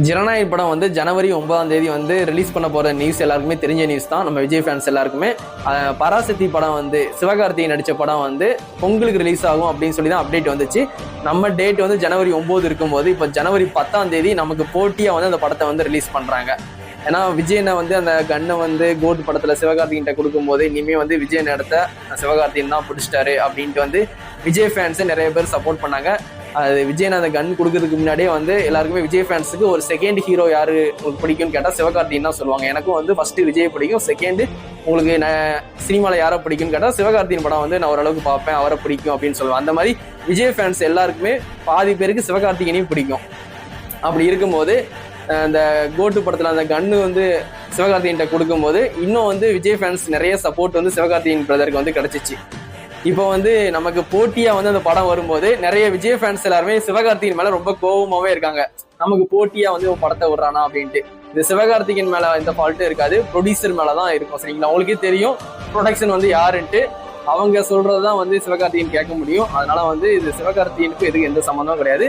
ஜனநாயக படம் வந்து ஜனவரி 9ஆம் தேதி வந்து ரிலீஸ் பண்ண போற நியூஸ் எல்லாருக்குமே தெரிஞ்ச நியூஸ் தான், நம்ம விஜய் ஃபேன்ஸ் எல்லாருக்குமே. பராசக்தி படம் வந்து சிவகார்த்திகேயன் நடிச்ச படம் வந்து பொங்கலுக்கு ரிலீஸ் ஆகும் அப்படின்னு சொல்லி தான் அப்டேட் வந்துச்சு. நம்ம டேட் வந்து ஜனவரி 9 இருக்கும்போது இப்போ ஜனவரி 10ஆம் தேதி நமக்கு போட்டியா வந்து அந்த படத்தை வந்து ரிலீஸ் பண்றாங்க. ஏன்னா விஜயனை வந்து அந்த கண்ணை வந்து கோட் படத்துல சிவகார்த்திகேயன் கொடுக்கும்போது இனிமே வந்து விஜயன் இடத்த சிவகார்த்திகேயன் தான் பிடிச்சிட்டாரு அப்படின்ட்டு வந்து விஜய் ஃபேன்ஸை நிறைய பேர் சப்போர்ட் பண்ணாங்க. அது விஜயன் அந்த கன் கொடுக்கறதுக்கு முன்னாடியே வந்து எல்லாருக்குமே விஜய் ஃபேன்ஸுக்கு ஒரு செகண்ட் ஹீரோ யாரு உங்களுக்கு பிடிக்கும்னு கேட்டால் சிவகார்த்திகேயன் தான் சொல்லுவாங்க. எனக்கும் வந்து ஃபர்ஸ்ட் விஜய் பிடிக்கும், செகண்ட் உங்களுக்கு சினிமாவில் யாரை பிடிக்கும்னு கேட்டால் சிவகார்த்திகேயன் படம் வந்து நான் ஓரளவுக்கு பார்ப்பேன், அவரை பிடிக்கும் அப்படின்னு சொல்லுவேன். அந்த மாதிரி விஜய் ஃபேன்ஸ் எல்லாருக்குமே பாதி பேருக்கு சிவகார்த்திகேயனையும் பிடிக்கும். அப்படி இருக்கும்போது அந்த கோட்டு படத்தில் அந்த கன்னு வந்து சிவகார்த்திகேயன்ட்ட கொடுக்கும்போது இன்னும் வந்து விஜய் ஃபேன்ஸ் நிறைய சப்போர்ட் வந்து சிவகார்த்திகேயன் பிரதருக்கு வந்து கிடைச்சிச்சு. இப்போ வந்து நமக்கு போட்டியா வந்து அந்த படம் வரும்போது நிறைய விஜய் ஃபேன்ஸ் எல்லாருமே சிவகார்த்திகேயன் மேல ரொம்ப கோபமாவே இருக்காங்க. நமக்கு போட்டியா வந்து படத்தை விடுறானா அப்படின்ட்டு. இது சிவகார்த்திகேயன் மேல இந்த ஃபால்ட்டும் இருக்காது, ப்ரொடியூசர் மேலதான் இருக்கும். சரிங்களா, உங்களுக்கே தெரியும் ப்ரொடக்ஷன் வந்து யாருன்ட்டு. அவங்க சொல்றதுதான் வந்து சிவகார்த்திகேயன் கேட்க முடியும். அதனால வந்து இது சிவகார்த்திகேயனுக்கு எதுக்கு எந்த சம்மந்தமும் கிடையாது.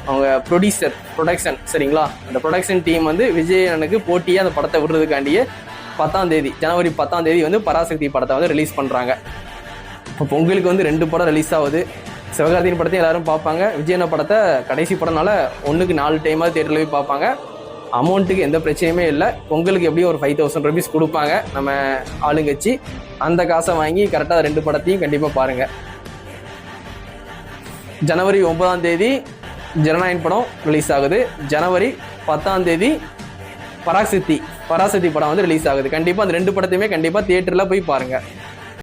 அவங்க ப்ரொடக்ஷன் சரிங்களா, அந்த ப்ரொடக்ஷன் டீம் வந்து விஜயனுக்கு போட்டியா அந்த படத்தை விடுறதுக்காண்டியே 10ஆம் தேதி ஜனவரி 10ஆம் தேதி வந்து பராசக்தி படத்தை வந்து ரிலீஸ் பண்றாங்க. இப்போ பொங்கலுக்கு வந்து 2 படம் ரிலீஸ் ஆகுது. சிவகார்த்திகேயன் படத்தையும் எல்லாரும் பார்ப்பாங்க. விஜயன படத்தை கடைசி படம்னால 1க்கு 4 டைமாவது தியேட்டர்ல போய் பார்ப்பாங்க. அமௌண்ட்டுக்கு எந்த பிரச்சனையுமே இல்லை. பொங்கலுக்கு எப்படியும் ஒரு 5000 rupees கொடுப்பாங்க நம்ம ஆளுங்கட்சி. அந்த காசை வாங்கி கரெக்டாக 2 படத்தையும் கண்டிப்பாக பாருங்க. ஜனவரி 9ஆம் தேதி ஜனநாயகன் படம் ரிலீஸ் ஆகுது. ஜனவரி 10ஆம் தேதி பராசக்தி படம் வந்து ரிலீஸ் ஆகுது. கண்டிப்பாக அந்த 2 படத்தையுமே கண்டிப்பாக தியேட்டரில் போய் பாருங்க.